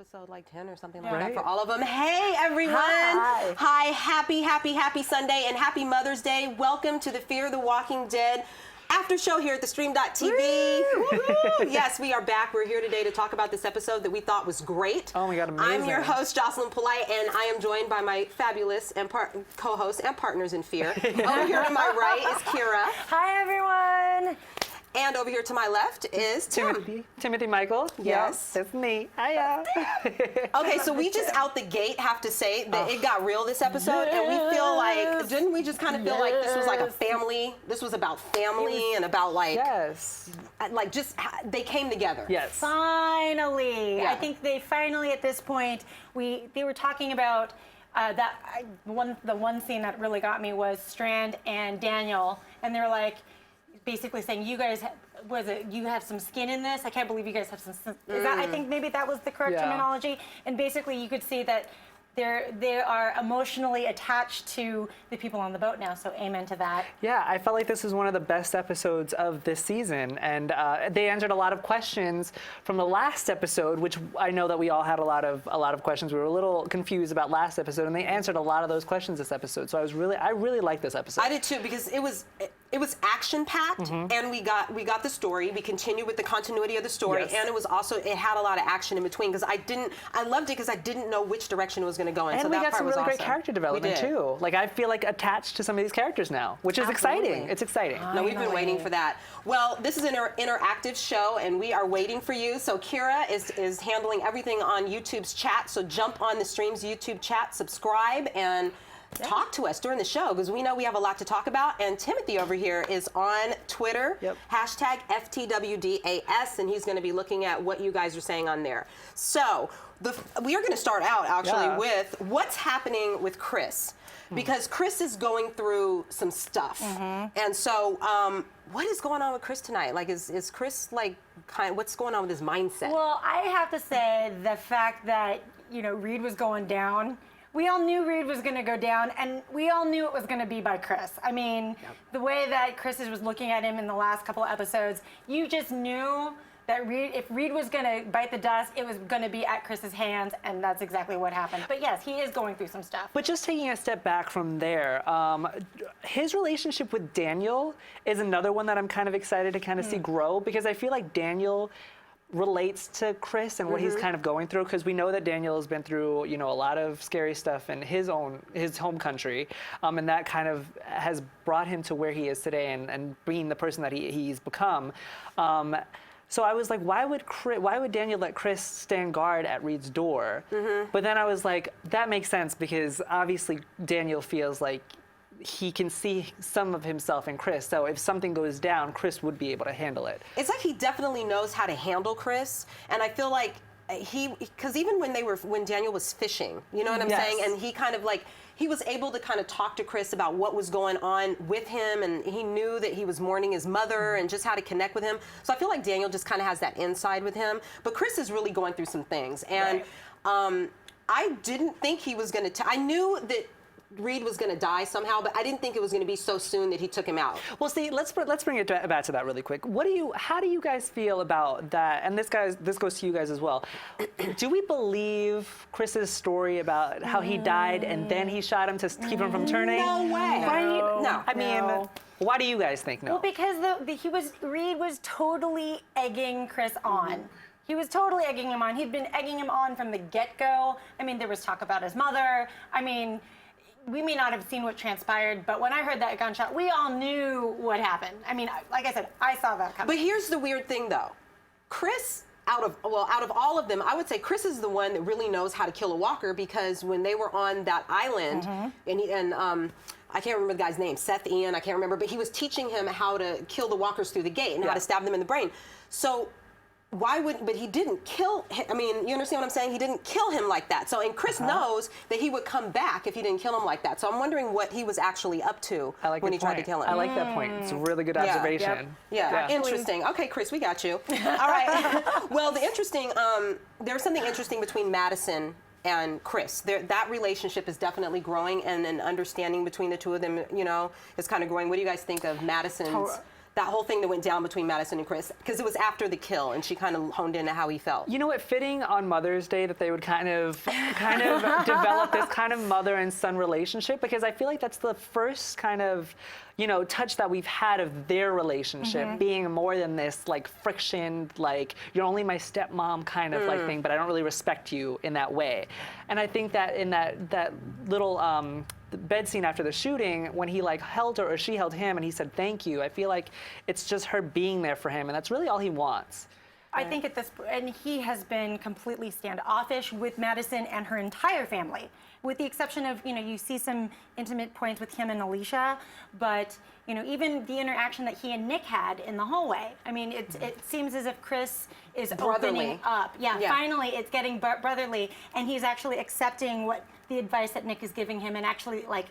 episode like 10 or something like that for all of them. Hey, everyone. Hi. Happy Sunday and happy Mother's Day. Welcome to the Fear the Walking Dead after show here at the stream.tv. Yes, we are back. We're here today to talk about this episode that we thought was great. Oh my God, amazing. I'm your host, Jocelyn Polite, and I am joined by my fabulous and co-hosts and partners in fear. Over here to my right is Kiyra. Hi, everyone. And over here to my left is Timothy Michael. Yes. That's me. Hiya. Okay, so we just out the gate have to say that it got real this episode, and we feel like, didn't we just kind of feel like this was like a family? This was about family and about like, like just they came together. Yes. Finally, I think they finally at this point they were talking about the one scene that really got me was Strand and Daniel, and they're like, basically saying, you guys, you have some skin in this? I can't believe you guys have some skin. I think maybe that was the correct terminology. And basically you could see that they are emotionally attached to the people on the boat now, so amen to that. Yeah, I felt like this was one of the best episodes of this season, and they answered a lot of questions from the last episode, which I know that we all had a lot of questions. We were a little confused about last episode, and they answered a lot of those questions this episode. So I really liked this episode. I did too, because it was action packed, and we got the story. We continued with the continuity of the story, and it was also, it had a lot of action in between, because I loved it because I didn't know which direction it was going to go in. And so we that got part some was really awesome. great character development too. Like I feel like attached to some of these characters now, which is exciting. It's exciting. No, we've been waiting for that. Well, this is an interactive show, and we are waiting for you. So Kiyra is handling everything on YouTube's chat. So jump on the stream's YouTube chat, subscribe, and talk to us during the show, because we know we have a lot to talk about. And Timothy over here is on Twitter, hashtag FTWDAS, and he's going to be looking at what you guys are saying on there. So we are going to start out actually with what's happening with Chris, because Chris is going through some stuff. And so what is going on with Chris tonight? Like, is Chris like what's going on with his mindset? Well, I have to say the fact that, Reed was going down. We all knew Reed was going to go down, and we all knew it was going to be by Chris. I mean, the way that Chris was looking at him in the last couple of episodes, you just knew that if Reed was going to bite the dust, it was going to be at Chris's hands, and that's exactly what happened. But yes, he is going through some stuff. But just taking a step back from there, his relationship with Daniel is another one that I'm kind of excited to kind of see grow, because I feel like Daniel relates to Chris and what he's kind of going through, because we know that Daniel has been through, a lot of scary stuff in his home country, and that kind of has brought him to where he is today and being the person that he's become. So I was like, why would Daniel let Chris stand guard at Reed's door? But then I was like, that makes sense, because obviously Daniel feels like he can see some of himself in Chris. So if something goes down, Chris would be able to handle it. It's like he definitely knows how to handle Chris. And I feel like because even when Daniel was fishing, you know what I'm saying? And he kind of like, he was able to kind of talk to Chris about what was going on with him, and he knew that he was mourning his mother and just how to connect with him. So I feel like Daniel just kind of has that inside with him. But Chris is really going through some things. And I didn't think he was going to, I knew that Reed was going to die somehow, but I didn't think it was going to be so soon that he took him out. Well, see, let's bring it back to that really quick. How do you guys feel about that? And this goes to you guys as well. Do we believe Chris's story about how he died and then he shot him to keep him from turning? No way. Right? No. I mean, why do you guys think no? Well, because Reed was totally egging Chris on. He was totally egging him on. He'd been egging him on from the get-go. I mean, there was talk about his mother. I mean, we may not have seen what transpired, but when I heard that gunshot, we all knew what happened. I mean, like I said, I saw that coming. But here's the weird thing, though. Chris, out of all of them, I would say Chris is the one that really knows how to kill a walker, because when they were on that island, and I can't remember the guy's name, Seth Ian, I can't remember, but he was teaching him how to kill the walkers through the gate and how to stab them in the brain. So but he didn't kill him. I mean, you understand what I'm saying? He didn't kill him like that. So, and Chris knows that he would come back if he didn't kill him like that. So I'm wondering what he was actually up to when he tried to kill him. I like that point. It's a really good observation. Yeah, interesting. Okay, Chris, we got you. All right. Well, there was something interesting between Madison and Chris. That relationship is definitely growing, and an understanding between the two of them, is kind of growing. What do you guys think of Madison's that whole thing that went down between Madison and Chris, because it was after the kill, and she kind of honed into how he felt. You know what? Fitting on Mother's Day that they would kind of develop this kind of mother and son relationship, because I feel like that's the first kind of, you know, touch that we've had of their relationship being more than this like friction, like you're only my stepmom kind of like thing, but I don't really respect you in that way. And I think that in that little bed scene after the shooting, when he like held her or she held him and he said thank you, I feel like it's just her being there for him, and that's really all he wants. I think at this point, and he has been completely standoffish with Madison and her entire family, with the exception of, you know, you see some intimate points with him and Alicia, but, you know, even the interaction that he and Nick had in the hallway. I mean, it seems as if Chris is opening up. Yeah, finally it's getting brotherly, and he's actually accepting what the advice that Nick is giving him, and actually like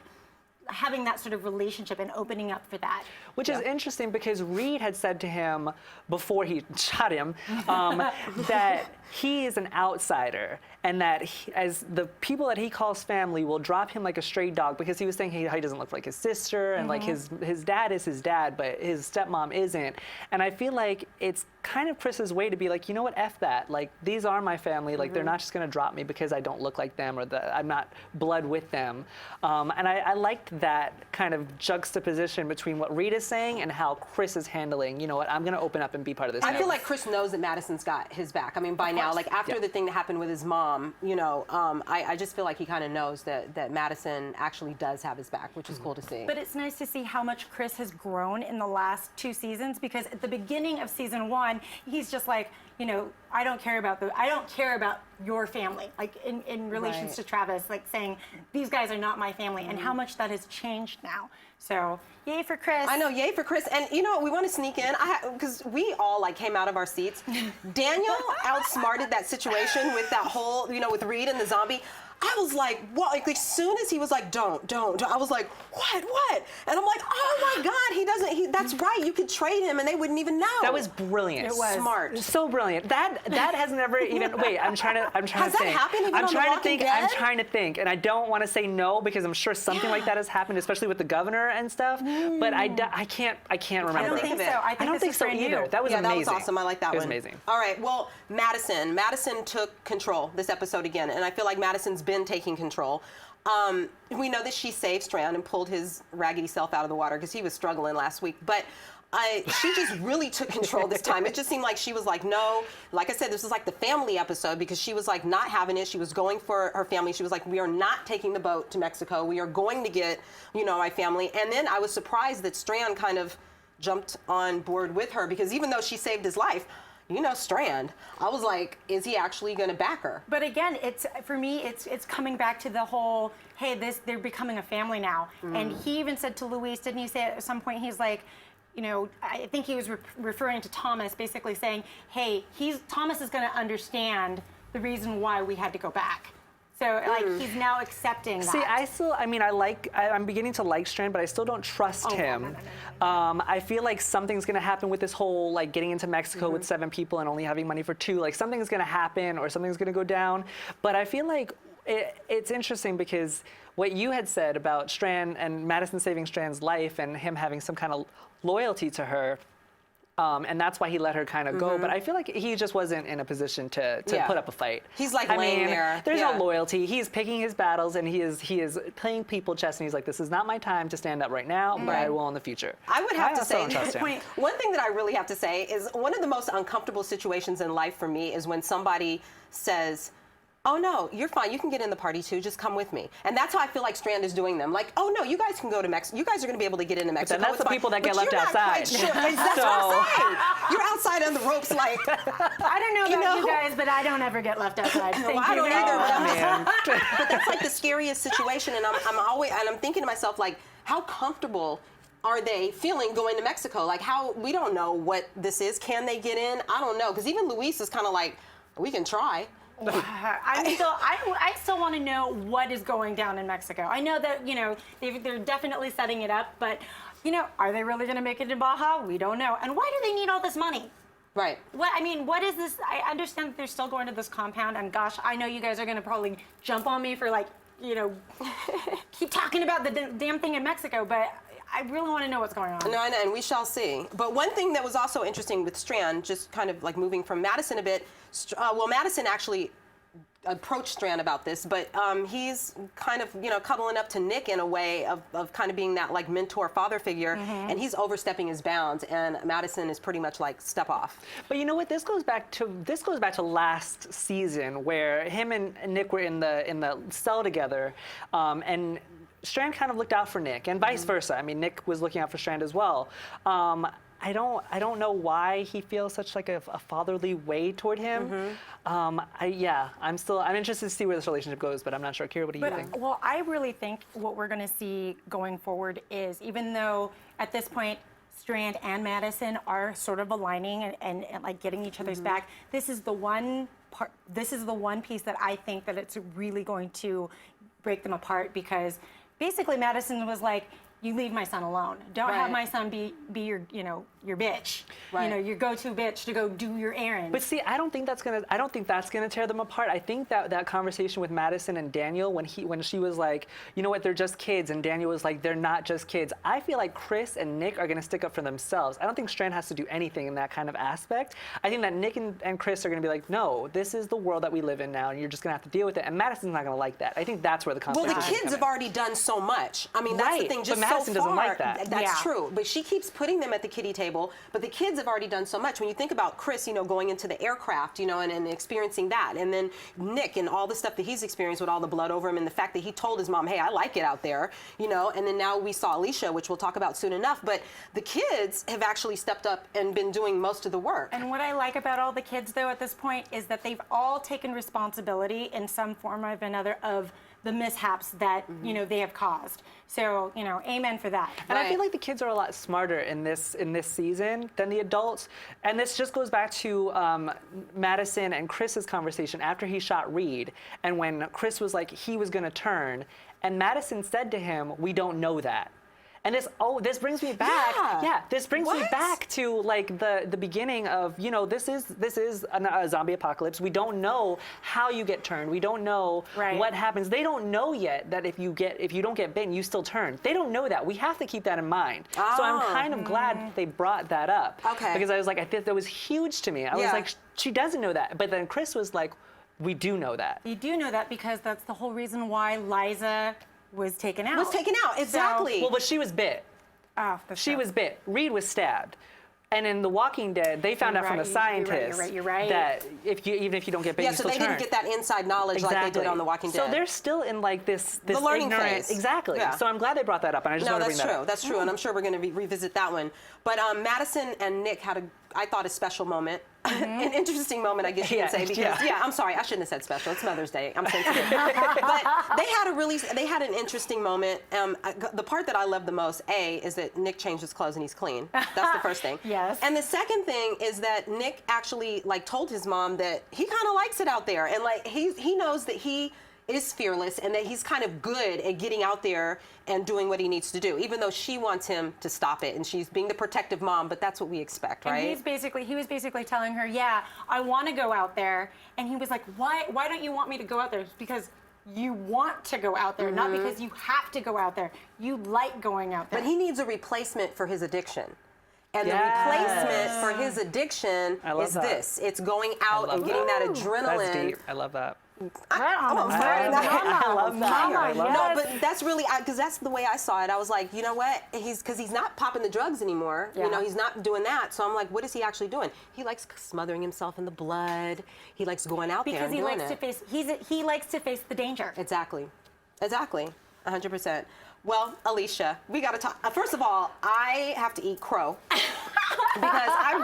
having that sort of relationship and opening up for that. Which is interesting, because Reed had said to him before he shot him that he is an outsider, and that as the people that he calls family will drop him like a stray dog, because he was saying he doesn't look like his sister, and like his dad is his dad, but his stepmom isn't. And I feel like it's kind of Chris's way to be like, you know what, F that. Like, these are my family. Like, they're not just going to drop me because I don't look like them, or that I'm not blood with them. And I liked that kind of juxtaposition between what Reed is saying and how Chris is handling, you know what, I'm going to open up and be part of this. I feel like Chris knows that Madison's got his back. I mean, by now, like after the thing that happened with his mom, you know, I just feel like he kind of knows that Madison actually does have his back, which is cool to see. But it's nice to see how much Chris has grown in the last 2 seasons, because at the beginning of season 1, he's just like, you know, I don't care about your family, like in relations to Travis, like saying these guys are not my family, and how much that has changed now. So yay for Chris. I know, yay for Chris. And you know what, we want to sneak in, because we all like came out of our seats. Daniel outsmarted that situation with that whole, you know, with Reed and the zombie. I was like, what? Like, as soon as he was like, don't, I was like, what? And I'm like, oh my God, that's right. You could trade him and they wouldn't even know. That was brilliant. It was. Smart. So brilliant. That has never even, wait, I'm trying to Has think. that happened even I'm on trying The to think, Walking I'm Dead? trying to think. And I don't want to say no, because I'm sure something like that has happened, especially with the governor and stuff. But I can't remember. I don't think so. I don't think so either. That was amazing. That was awesome. I like that one. It was amazing. All right. Well, Madison took control this episode again, and I feel like Madison's been taking control. We know that she saved Strand and pulled his raggedy self out of the water, because he was struggling last week. But she just really took control this time. It just seemed like she was like, no. Like I said, this was like the family episode, because she was like not having it. She was going for her family. She was like, we are not taking the boat to Mexico. We are going to get, you know, my family. And then I was surprised that Strand kind of jumped on board with her, because even though she saved his life, you know, Strand, I was like, is he actually going to back her? But again, for me, it's coming back to the whole, hey, they're becoming a family now. And he even said to Luis, didn't he say at some point, he's like, you know, I think he was referring to Thomas, basically saying, hey, Thomas is going to understand the reason why we had to go back. So, like, he's now accepting that. See, I'm beginning to like Strand, but I still don't trust him. No. I feel like something's going to happen with this whole, like, getting into Mexico with 7 people and only having money for 2. Like, something's going to happen, or something's going to go down. But I feel like it's interesting, because what you had said about Strand and Madison saving Strand's life and him having some kind of loyalty to her, and that's why he let her kind of go. But I feel like he just wasn't in a position to put up a fight. He's like laying there. There's no loyalty. He's picking his battles, and he is playing people chess, and he's like, this is not my time to stand up right now, but I will in the future. I would have to say, trust him. One thing that I really have to say is one of the most uncomfortable situations in life for me is when somebody says, oh no, you're fine. You can get in the party too. Just come with me. And that's how I feel like Strand is doing them. Like, oh no, you guys can go to Mexico. You guys are going to be able to get into Mexico. But that's the people that get left outside. Sure. That's what I'm saying. You're outside on the ropes, like. I don't know about you guys, but I don't ever get left outside. No, I don't either. But that's like the scariest situation, and I'm thinking to myself, like, how comfortable are they feeling going to Mexico? Like, we don't know what this is. Can they get in? I don't know, because even Luis is kind of like, we can try. I still want to know what is going down in Mexico. I know that, you know, they're definitely setting it up, but, you know, are they really going to make it in Baja? We don't know. And why do they need all this money? Right. What is this? I understand that they're still going to this compound, and gosh, I know you guys are going to probably jump on me for, like, you know, keep talking about the damn thing in Mexico, but I really want to know what's going on. No, I know, and we shall see. But one thing that was also interesting with Strand, just kind of like moving from Madison a bit, well, Madison actually approached Strand about this, but he's kind of, cuddling up to Nick in a way of kind of being that like mentor father figure, and he's overstepping his bounds, and Madison is pretty much like step off. But you know what? This goes back to last season where him and Nick were in the cell together, and Strand kind of looked out for Nick, and vice versa. I mean, Nick was looking out for Strand as well. I don't know why he feels such like a fatherly way toward him. I'm interested to see where this relationship goes, but I'm not sure. Kira, what do you think? Well, I really think what we're going to see going forward is, even though at this point Strand and Madison are sort of aligning and like getting each other's back, this is the one part. This is the one piece that I think that it's really going to break them apart, because basically Madison was like, you leave my son alone. Don't have my son be your bitch. Right. Your go-to bitch to go do your errands. But see, I don't think that's gonna tear them apart. I think that conversation with Madison and Daniel, when she was like, you know what, they're just kids, and Daniel was like, they're not just kids. I feel like Chris and Nick are gonna stick up for themselves. I don't think Strand has to do anything in that kind of aspect. I think that Nick and Chris are gonna be like, no, this is the world that we live in now, and you're just gonna have to deal with it. And Madison's not gonna like that. I think that's where the conflict Well, the is gonna kids come have in. already done so much. I mean, that's the thing. Just but Madison so doesn't far, like that. That's true. But she keeps putting them at the kiddie table. But the kids have already done so much. When you think about Chris, going into the aircraft, and experiencing that, and then Nick and all the stuff that he's experienced with all the blood over him, and the fact that he told his mom, hey, I like it out there, and then now we saw Alicia, which we'll talk about soon enough. But the kids have actually stepped up and been doing most of the work. And what I like about all the kids, though, at this point, is that they've all taken responsibility in some form or another of the mishaps that they have caused. So amen for that. And I feel like the kids are a lot smarter in this season than the adults. And this just goes back to Madison and Chris's conversation after he shot Reed, and when Chris was like he was going to turn, and Madison said to him, "We don't know that." And this brings me back. Yeah, this brings me back to like the beginning of, this is a zombie apocalypse. We don't know how you get turned. We don't know what happens. They don't know yet that if you don't get bitten, you still turn. They don't know that. We have to keep that in mind. So I'm kind of glad that they brought that up. Okay. Because I was like, I think that was huge to me. I was like, she doesn't know that. But then Chris was like, we do know that. You do know that because that's the whole reason why Liza was taken out. Exactly. Well, but she was bit. Oh, she was bit. Reed was stabbed. And in The Walking Dead, they found out from the scientists that even if you don't get bit, you still turn. Yeah, so they didn't get that inside knowledge like they did on The Walking Dead. So they're still in like this the learning ignorant phase. Exactly. Yeah. So I'm glad they brought that up, and I just want to bring that up. That's true, and I'm sure we're going to revisit that one. But Madison and Nick had I thought, a special moment. An interesting moment, I guess you can say, because I'm sorry, I shouldn't have said special. It's Mother's Day. I'm sensitive. But they had an interesting moment. The part that I love the most, is that Nick changed his clothes and he's clean. That's the first thing. Yes. And the second thing is that Nick actually told his mom that he kind of likes it out there, and he knows that he is fearless and that he's kind of good at getting out there and doing what he needs to do, even though she wants him to stop it, and she's being the protective mom, but that's what we expect, right? And he was basically telling her, yeah, I want to go out there. And he was like, why don't you want me to go out there? It's because you want to go out there, not because you have to go out there. You like going out there. But he needs a replacement for his addiction. And the replacement for his addiction is this. It's going out and getting that adrenaline. That's deep. I love that. I love that. No, but that's really, because that's the way I saw it. I was like, you know what? Because he's not popping the drugs anymore. Yeah. He's not doing that. So I'm like, what is he actually doing? He likes smothering himself in the blood. He likes going out there and doing it. He likes to face the danger. Exactly. 100%. Well, Alicia, we got to talk. First of all, I have to eat crow. Because I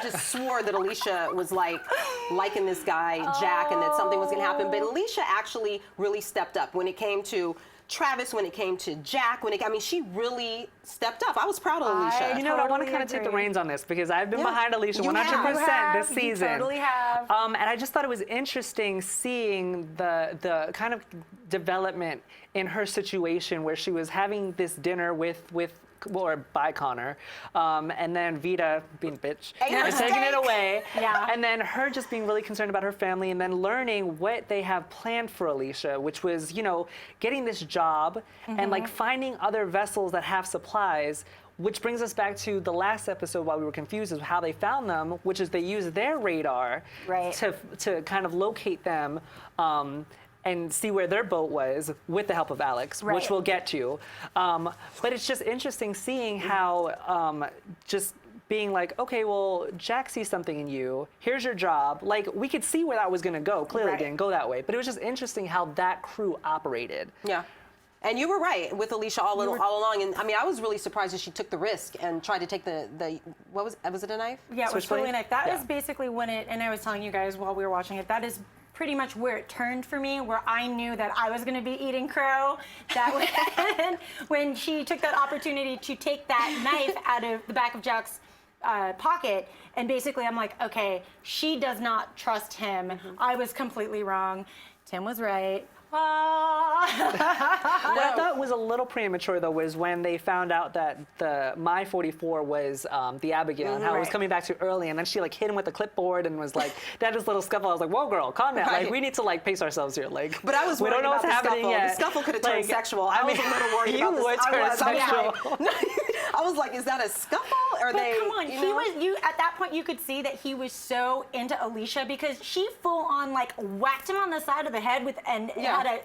just swore that Alicia was liking this guy, Jack, and that something was going to happen. But Alicia actually really stepped up when it came to Travis, when it came to Jack, she really stepped up. I was proud of Alicia. I want to kind of take the reins on this because I've been behind Alicia 100% this season. You totally have. And I just thought it was interesting seeing the kind of development in her situation where she was having this dinner with or by Connor, and then Vida being a bitch, Ain't and taking it away, Yeah. and then her just being really concerned about her family, and then learning what they have planned for Alicia, which was, you know, getting this job and like finding other vessels that have supplies. Which brings us back to the last episode while we were confused as how they found them, which is they used their radar Right. to kind of locate them and see where their boat was with the help of Alex, Right. which we'll get to. But it's just interesting seeing how just being like, okay, well, Jack sees something in you. Here's your job. Like, we could see where that was going to go. Clearly Right. it didn't go that way. But it was just interesting how that crew operated. Yeah. And you were right with Alicia all along. And I mean, I was really surprised that she took the risk and tried to take the what was it, a knife? Yeah, it was Switchblade? totally a knife. That Yeah. is basically when it, and I was telling you guys while we were watching it, that is pretty much where it turned for me, where I knew that I was going to be eating crow. That when she took that opportunity to take that knife out of the back of Jack's pocket, and basically I'm like, okay, she does not trust him. I was completely wrong. Tim was right. What I thought was a little premature, though, was when they found out that the My 44 was the Abigail and how it was Right. coming back too early, and then she like hit him with the clipboard and was like, they had this little scuffle. I was like, whoa, girl, calm down. Right. Like, we need to like pace ourselves here. Like, But I was we worried don't know about what's the happening scuffle. yet. The scuffle could have turned Like, sexual. I was a little worried you about this. would I turn was sexual. I was like, is that a scuffle? Are But they? come on, you he know? was you at that point. You could see that he was so into Alicia because she full on like whacked him on the side of the head with and Yeah. had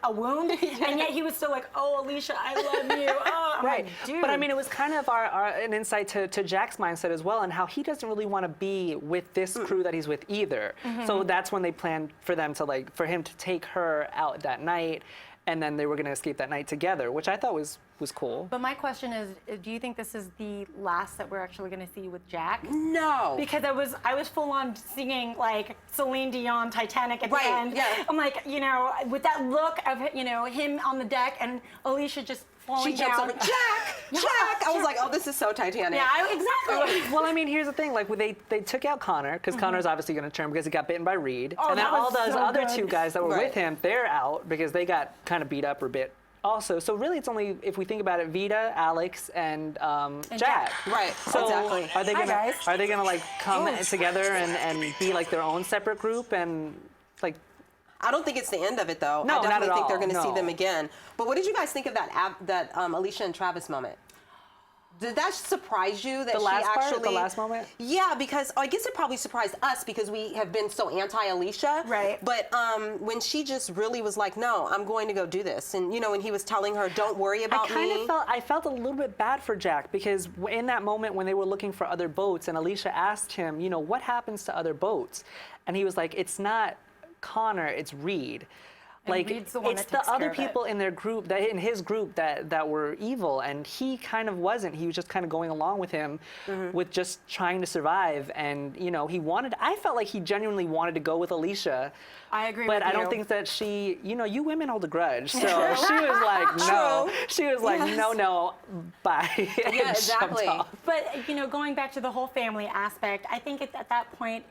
a wound, and yet he was still like, "Oh, Alicia, I love you." Oh, I'm Right, like, dude. but I mean, it was kind of an insight to Jack's mindset as well, and how he doesn't really want to be with this crew that he's with either. So that's when they planned for them to for him to take her out that night, and then they were going to escape that night together, which I thought was cool. But my question is, do you think this is the last that we're actually going to see with Jack? No. Because I was full on singing like Celine Dion Titanic at Right, the end. yeah. I'm like, you know, with that look of, you know, him on the deck and Alicia just falling She jumps down. over, Jack. I was like, oh, this is so Titanic. Yeah, exactly. Well, I mean, here's the thing. Like, they took out Connor, because Connor's obviously going to turn because he got bitten by Reed. Oh, and then that all was those so other good. two guys that were Right. with him, they're out because they got kind of beat up or bit also. So really, it's only, if we think about it, Vida, Alex, and Jack. Jack. Right, So exactly. are they Hi, gonna guys. are they gonna like come together and be like their own separate group and like? I don't think it's the end of it, though. No, I not definitely at think they're all. going to see No. them again. But what did you guys think of that Alicia and Travis moment? Did that surprise you that The she last part? actually? The last moment? Yeah, because I guess it probably surprised us because we have been so anti-Alicia. Right. But when she just really was like, "No, I'm going to go do this," and you know, when he was telling her, "Don't worry about me." I felt a little bit bad for Jack because in that moment when they were looking for other boats and Alicia asked him, you know, what happens to other boats? And he was like, it's not Connor, it's Reed. Like, Reed's the one it's that the takes care other of it. people in their group, in his group that were evil, and he kind of wasn't. He was just kind of going along with him with just trying to survive. And, you know, I felt like he genuinely wanted to go with Alicia. I agree But with I don't you. think that she, you know, you women hold a grudge. So she was like, no. True. She was like, no, bye. And Yeah, jumped exactly. off. But, you know, going back to the whole family aspect, I think at that point,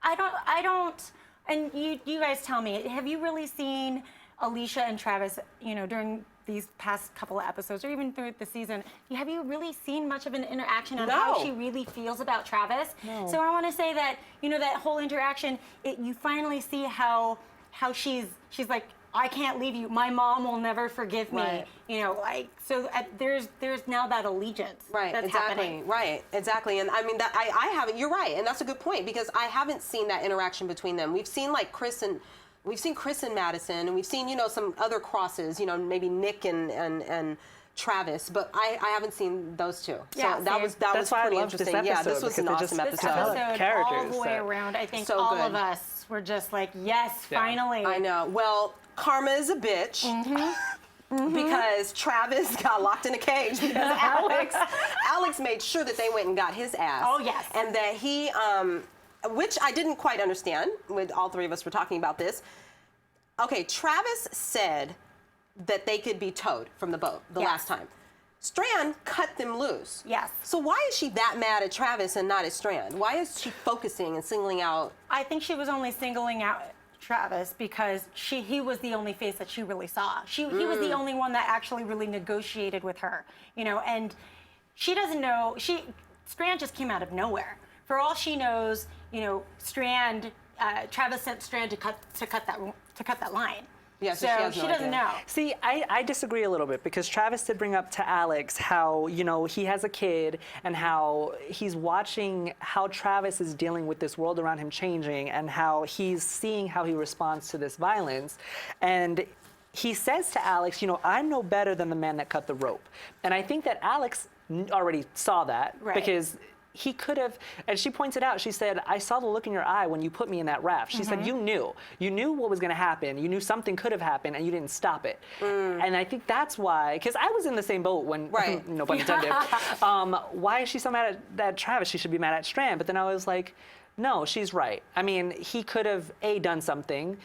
I don't, and you guys tell me, have you really seen Alicia and Travis, you know, during these past couple of episodes or even through the season, have you really seen much of an interaction on how No. she really feels about Travis? No. So I want to say that, you know, that whole interaction, you finally see how she's like, I can't leave you. My mom will never forgive me. Right. You know, like, so there's now that allegiance Right, that's exactly. happening. Right, exactly. And I mean, that I haven't. You're right, and that's a good point because I haven't seen that interaction between them. We've seen like Chris and Madison, and we've seen some other crosses. You know, maybe Nick and Travis, but I haven't seen those two. Yeah, so that same. was That's why I pretty loved this interesting. Yeah, episode, this was an because it awesome just- This episode. felt like episode, all characters the way that- around, I think So all good. of us were just like, yes, Yeah. finally. I know. Well, karma is a bitch. Because Travis got locked in a cage because Alex made sure that they went and got his ass. Oh, yes. And that he, which I didn't quite understand when all three of us were talking about this. Okay, Travis said that they could be towed from the boat the Yes. last time. Strand cut them loose. Yes. So why is she that mad at Travis and not at Strand? Why is she focusing and singling out? I think she was only singling out Travis because he was the only face that she really saw. He was the only one that actually really negotiated with her, you know, and she doesn't know. Strand just came out of nowhere. For all she knows, you know, Travis sent Strand to cut that line. Yeah, so she doesn't know. See, I disagree a little bit because Travis did bring up to Alex how, you know, he has a kid and how he's watching how Travis is dealing with this world around him changing and how he's seeing how he responds to this violence. And he says to Alex, you know, I'm no better than the man that cut the rope. And I think that Alex already saw that because he could have, and she pointed out, she said, I saw the look in your eye when you put me in that raft. She said, you knew what was going to happen. You knew something could have happened and you didn't stop it. And I think that's why, because I was in the same boat when, no pun intended, why is she so mad at Travis? She should be mad at Strand. But then I was like, no, she's right. I mean, he could have, done something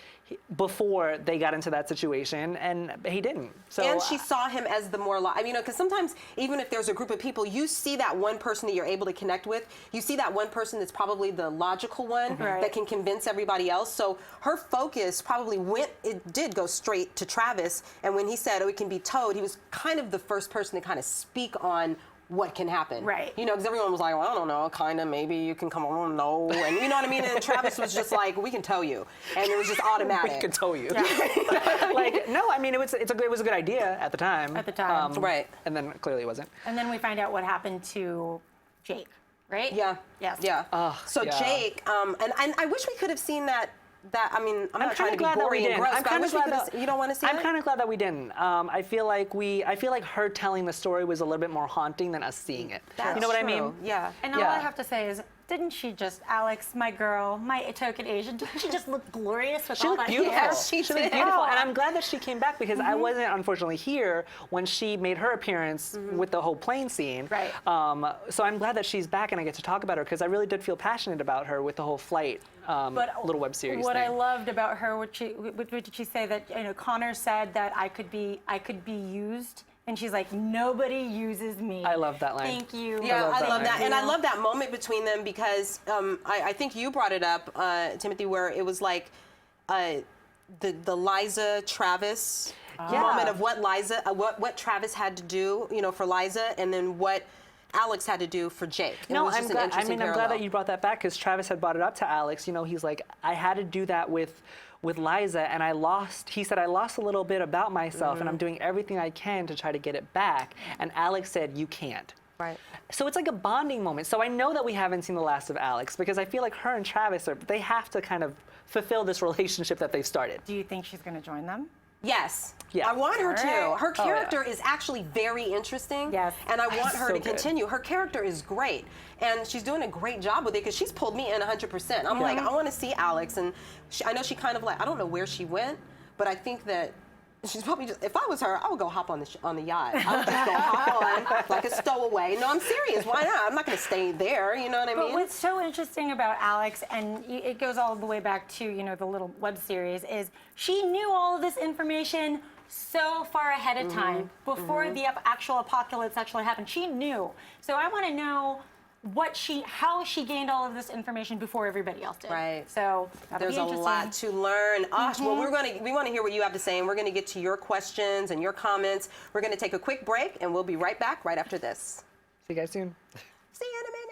before they got into that situation, and he didn't. So, and she saw him as the more, I mean, you know, because sometimes even if there's a group of people, you see that one person that you're able to connect with. You see that one person that's probably the logical one that can convince everybody else. So her focus probably did go straight to Travis. And when he said, oh, it can be towed, he was kind of the first person to kind of speak on what can happen. Right. You know, because everyone was like, well, I don't know, kind of, maybe you can come on, no. And you know what I mean? And Travis was just like, we can tow you. And it was just automatic. We can tow you. Like, no, I mean, it was a good idea at the time. At the time. Right. And then clearly it wasn't. And then we find out what happened to Jake, right? Yeah. Yes. Yeah. So Jake, and I wish we could have seen that. I mean, I'm not trying to be gory and gross, but I wish we could have. You don't want to see it? I'm kind of glad that we didn't. I feel like her telling the story was a little bit more haunting than us seeing it. That's you know what I true. mean? Yeah. And all I have to say is, didn't she just, Alex, my girl, my token Asian, didn't she just look glorious with all that beautiful. hair? She She looked did. beautiful, and I'm glad that she came back because I wasn't unfortunately here when she made her appearance with the whole plane scene. Right. So I'm glad that she's back and I get to talk about her because I really did feel passionate about her with the whole Flight little web series. What thing. I loved about her, what did she say that, you know, Connor said that I could be used. And she's like, nobody uses me. I love that line. Thank you. Yeah, I love that. And I Yeah. love that moment between them because I think you brought it up, Timothy, where it was like the Liza Travis moment of what Liza, what Travis had to do, you know, for Liza, and then what Alex had to do for Jake. And it No, was I'm just an glad. I interesting mean, I'm glad parallel. that you brought that back because Travis had brought it up to Alex. You know, he's like, I had to do that with Liza, and I lost. He said, I lost a little bit about myself, and I'm doing everything I can to try to get it back. And Alex said, you can't. Right. So it's like a bonding moment. So I know that we haven't seen the last of Alex because I feel like her and Travis they have to kind of fulfill this relationship that they've started. Do you think she's going to join them? Yes. Yeah. I want her All to. right. Her character is actually very interesting. Yes. And I want her so to good. continue. Her character is great. And she's doing a great job with it because she's pulled me in 100%. I'm like, I want to see Alex. And I know she kind of like, I don't know where she went, but I think that she's probably just, if I was her, I would go hop on the yacht. I would just go hop on like a stowaway. No, I'm serious. Why not? I'm not going to stay there. You know what I mean? But what's so interesting about Alex, and it goes all the way back to, you know, the little web series, is she knew all of this information so far ahead of time before the actual apocalypse actually happened. She knew. So I want to know how she gained all of this information before everybody else did. Right. So There's a lot to learn. Well, we want to hear what you have to say, and we're going to get to your questions and your comments. We're going to take a quick break, and we'll be right back right after this. See you guys soon. See you in a minute.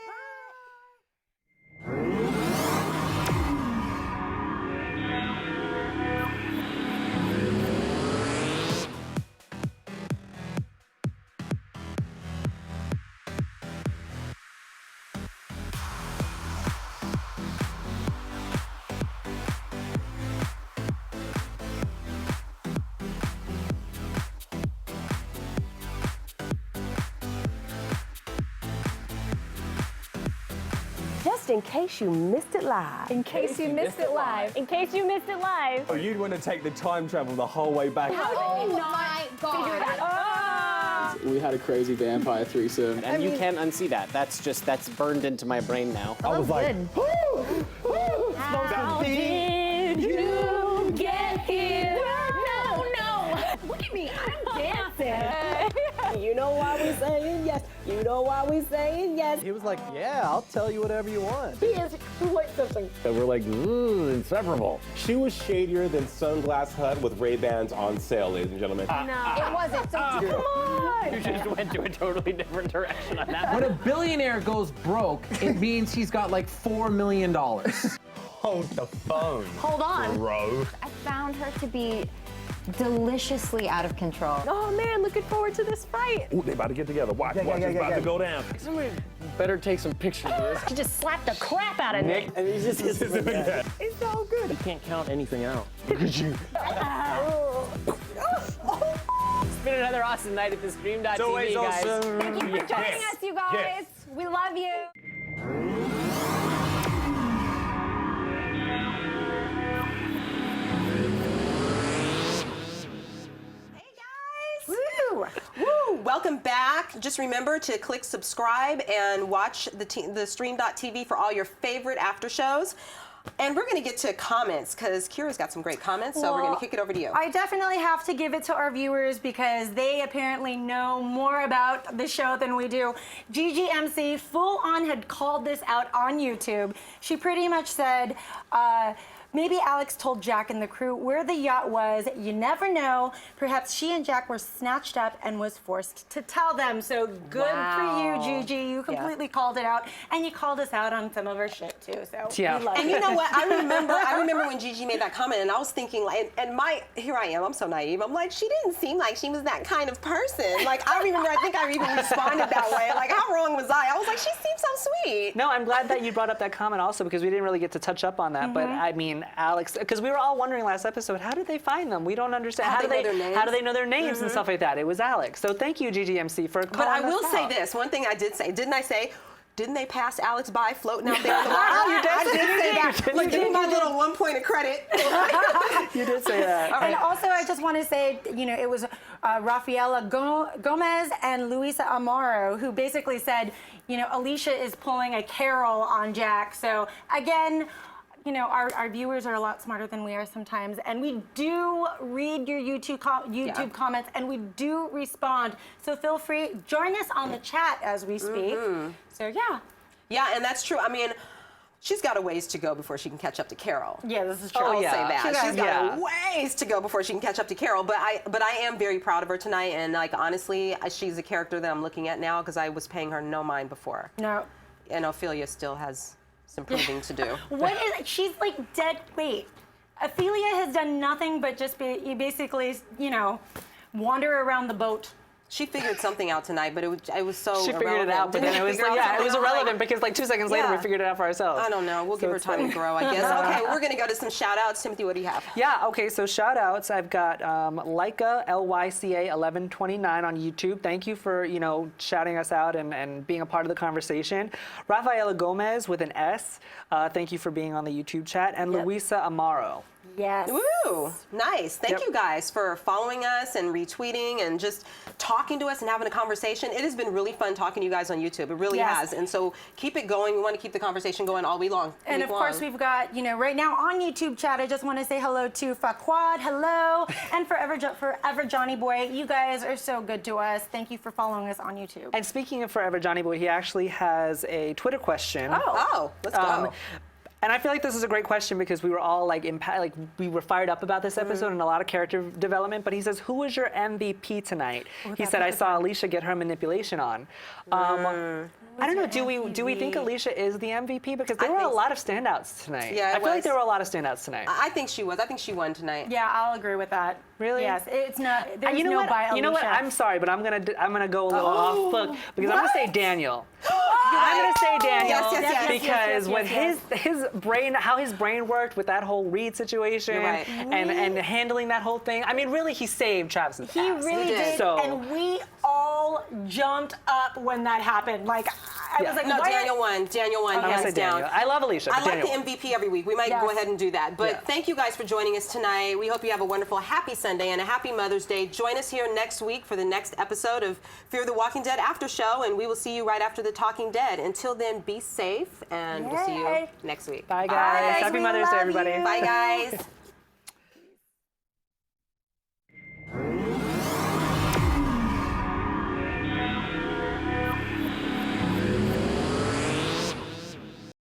Just in case you missed it live. In case you missed it live. In case you missed it live. Oh, you'd want to take the time travel the whole way back. How did you not figure that out? We had a crazy vampire threesome. And you can't unsee that. That's burned into my brain now. I was like, How did you get here? No. Look at me, I'm dancing. You know why we saying yes. You You know why we saying yes. He was like, yeah, I'll tell you whatever you want. He is quite something. And we're like, inseparable. She was shadier than Sunglass Hut with Ray-Bans on sale, ladies and gentlemen. No, it wasn't. So come on. You just went to a totally different direction on that. When a billionaire goes broke, it means he's got like $4 million. Hold the phone. Hold on. Bro. I found her to be deliciously out of control. Oh man, looking forward to this fight. Ooh, they about to get together. Watch, it's about to go down. Somebody better take some pictures of this. She just slapped the crap out of Nick. And he's just It's so good. You can't count anything out. Look at you. It's been another awesome night at the Stream.tv, always guys. awesome. Thank you for joining us, you guys. Yes. We love you. Woo! Welcome back. Just remember to click subscribe and watch the Stream.tv for all your favorite after shows. And we're going to get to comments because Kira's got some great comments, so we're going to kick it over to you. I definitely have to give it to our viewers because they apparently know more about the show than we do. GGMC full on had called this out on YouTube. She pretty much said, maybe Alex told Jack and the crew where the yacht was. You never know. Perhaps she and Jack were snatched up and was forced to tell them. So good for you, Gigi. You completely called it out. And you called us out on some of our shit, too. So Yeah. we love And it. you know what? I remember when Gigi made that comment, and I was thinking, like, here I am. I'm so naive. I'm like, she didn't seem like she was that kind of person. Like, I think I even responded that way. Like, how wrong was I? I was like, she seems so sweet. No, I'm glad that you brought up that comment also because we didn't really get to touch up on that. But I mean, Alex, because we were all wondering last episode, how did they find them? We don't understand. How do they know their names? How do they know their names and stuff like that? It was Alex. So thank you, GGMC, for calling But I will us say out. this. One thing I did say. Didn't I say, didn't they pass Alex by floating out there in the water? You did. I did say You that. did. Like, give me my little 1 point of credit. You did say that. And also, I just want to say, you know, it was Rafaela Gomez and Luisa Amaro who basically said, you know, Alicia is pulling a Carol on Jack. So again, you know, our viewers are a lot smarter than we are sometimes, and we do read your YouTube comments, and we do respond. So feel free, join us on the chat as we speak. So yeah. Yeah, and that's true. I mean, she's got a ways to go before she can catch up to Carol. Yeah, this is true. I'll yeah. say that. She's got Yeah. a ways to go before she can catch up to Carol. But I am very proud of her tonight, and like honestly, she's a character that I'm looking at now because I was paying her no mind before. No. And Ophelia still has some proving to do. What is, she's like dead weight. Ophelia has done nothing but just basically, you know, wander around the boat. She figured something out tonight, but it was so She figured it irrelevant. out, but Didn't then it she was figure like, out yeah, it was something? I'm irrelevant because like 2 seconds later we Yeah. figured it out for ourselves. I don't know. We'll give her it's time fine. to grow, I guess. Okay, we're gonna go to some shout outs. Timothy, what do you have? Yeah, okay, so shout outs. I've got Lyca, Lyca 1129 on YouTube. Thank you for, you know, shouting us out and being a part of the conversation. Rafaela Gomez with an S. Thank you for being on the YouTube chat. And Luisa Amaro. Yes. Woo! Nice. Thank Yep. you guys for following us and retweeting and just talking to us and having a conversation. It has been really fun talking to you guys on YouTube. It really Yes. has. And so keep it going. We want to keep the conversation going all week long. And of course, we've got, you know, right now on YouTube chat, I just want to say hello to Faquad, hello, and Forever Johnny Boy. You guys are so good to us. Thank you for following us on YouTube. And speaking of Forever Johnny Boy, he actually has a Twitter question. Oh, let's go. And I feel like this is a great question because we were all like we were fired up about this episode and a lot of character development. But he says, "Who was your MVP tonight?" He said, "I saw Alicia get her manipulation on." I don't know. Do we think Alicia is the MVP? Because there were a lot of standouts tonight. Yeah, I feel like there were a lot of standouts tonight. I think she was. I think she won tonight. Yeah, I'll agree with that. Really? Yes, it's not. There's you know no what? by Alicia. You know what? I'm sorry, but I'm gonna go a little off book because I'm gonna say Daniel. I'm gonna say Daniel Yes. because when his brain, how his brain worked with that whole Reed situation right. and handling that whole thing. I mean, really, he saved Travis's He ass. really did, So, and we all jumped up when that happened. Like, I was like, No, why Daniel won. Daniel won, I'm gonna say hands down. Daniel. I love Alicia. I but like Daniel. the MVP every week. We might go Yes. ahead and do that. But Yeah. thank you guys for joining us tonight. We hope you have a wonderful, happy Sunday and a happy Mother's Day. Join us here next week for the next episode of Fear the Walking Dead After Show, and we will see you right after The Talking Dead. Until then, be safe, and we'll see you Yay. next week. Bye, guys. Happy we Mother's Day, love everybody. you. Bye, guys.